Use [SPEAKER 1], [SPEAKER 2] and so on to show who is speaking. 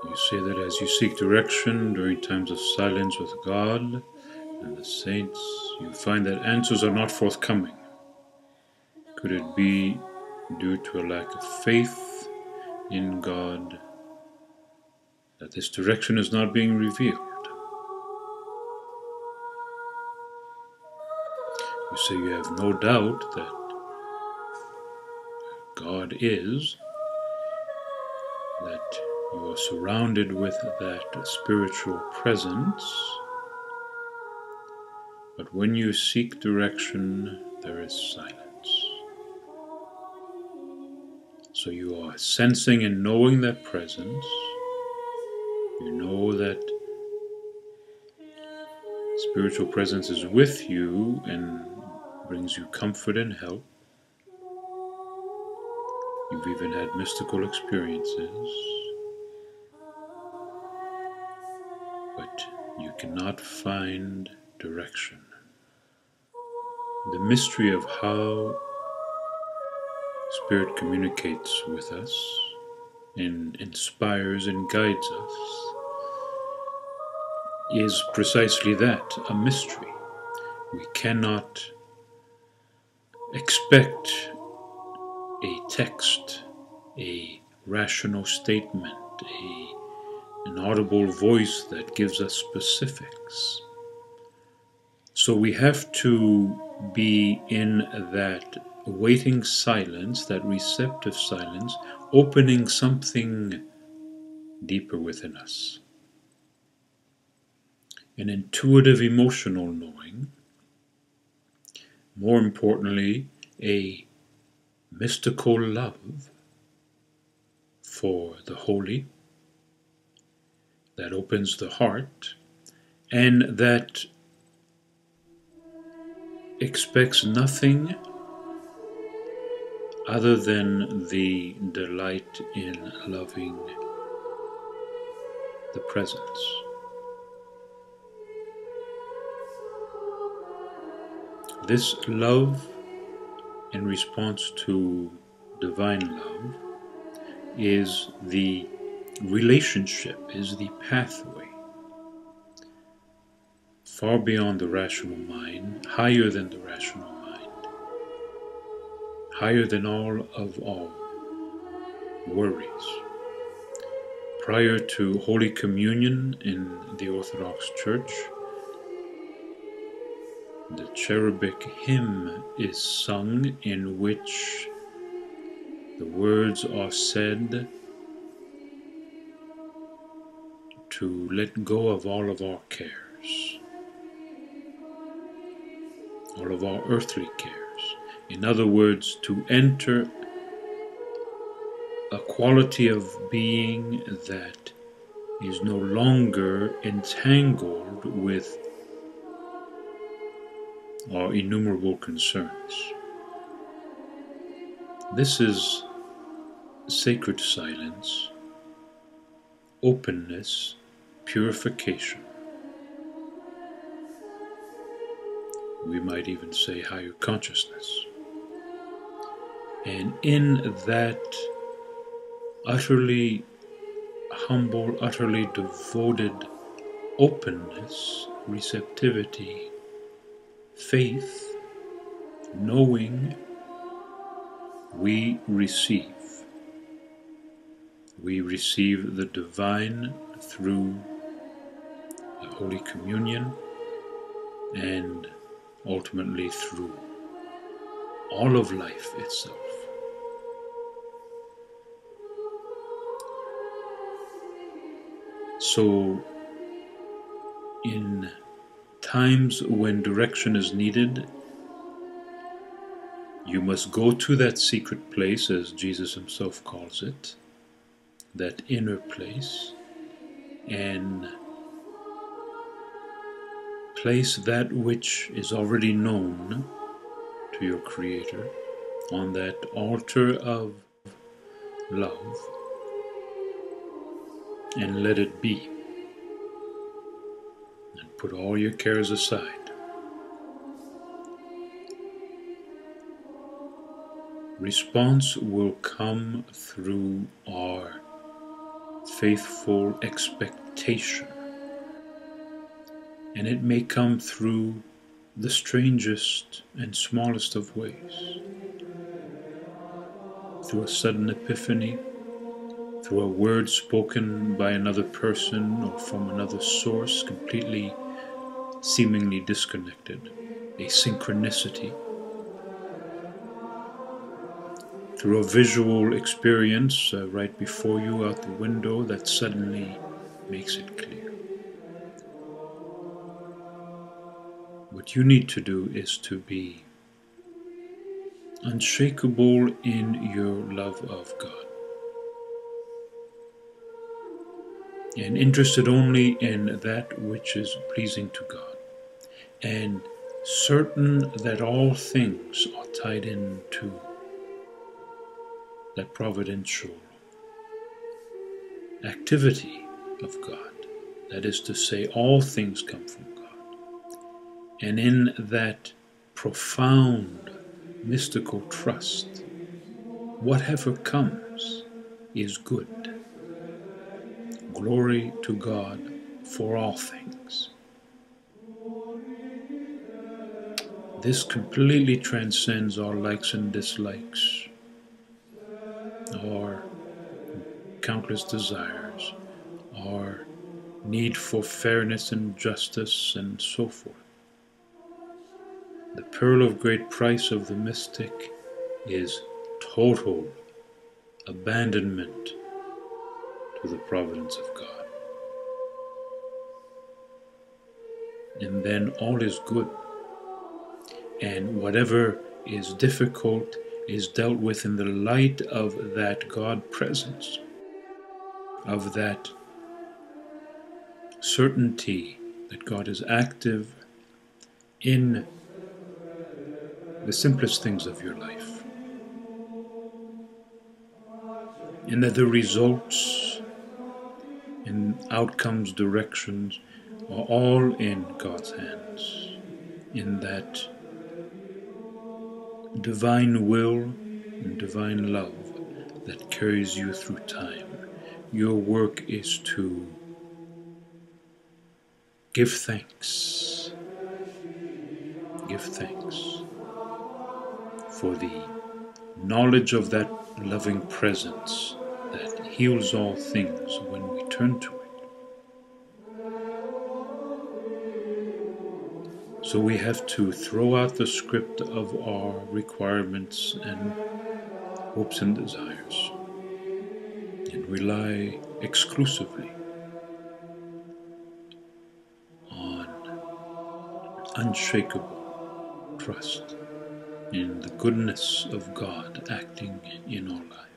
[SPEAKER 1] You say that as you seek direction during times of silence with God and the saints, you find that answers are not forthcoming. Could it be due to a lack of faith in God that this direction is not being revealed? You say you have no doubt that God is, that you are surrounded with that spiritual presence, but when you seek direction, there is silence. So you are sensing and knowing that presence. You know that spiritual presence is with you and brings you comfort and help. You've even had mystical experiences, but you cannot find direction. The mystery of how Spirit communicates with us and inspires and guides us is precisely that, a mystery. We cannot expect a text, a rational statement, an audible voice that gives us specifics. So we have to be in that waiting silence, that receptive silence, opening something deeper within us. An intuitive emotional knowing, more importantly, a mystical love for the holy that opens the heart and that expects nothing other than the delight in loving the presence. This love, in response to divine love, is the relationship, is the pathway far beyond the rational mind, higher than the rational mind, higher than all of our worries. Prior to Holy Communion in the Orthodox Church, the cherubic hymn is sung in which the words are said to let go of all of our cares, all of our earthly cares. In other words, to enter a quality of being that is no longer entangled with our innumerable concerns. This is sacred silence, openness, purification. We might even say higher consciousness. And in that utterly humble, utterly devoted openness, receptivity, faith, knowing, we receive. We receive the divine through the Holy Communion and ultimately through all of life itself. So, in times when direction is needed, you must go to that secret place, as Jesus himself calls it, that inner place, and place that which is already known to your Creator on that altar of love, and let it be. And put all your cares aside. Response will come through our faithful expectation. And it may come through the strangest and smallest of ways, through a sudden epiphany, through a word spoken by another person or from another source, completely seemingly disconnected, a synchronicity, through a visual experience right before you out the window that suddenly makes it clear. What you need to do is to be unshakable in your love of God and interested only in that which is pleasing to God, and certain that all things are tied into that providential activity of God. That is to say, all things come from God. And in that profound mystical trust, whatever comes is good. Glory to God for all things. This completely transcends our likes and dislikes, our countless desires, our need for fairness and justice, and so forth. The pearl of great price of the mystic is total abandonment to the providence of God. And then all is good. And whatever is difficult is dealt with in the light of that God presence, of that certainty that God is active in the simplest things of your life, and that the results and outcomes, directions are all in God's hands, in that divine will and divine love that carries you through time. Your work is to give thanks. Give thanks for the knowledge of that loving presence that heals all things when we turn to it. So we have to throw out the script of our requirements and hopes and desires and rely exclusively on unshakable trust in the goodness of God acting in our lives.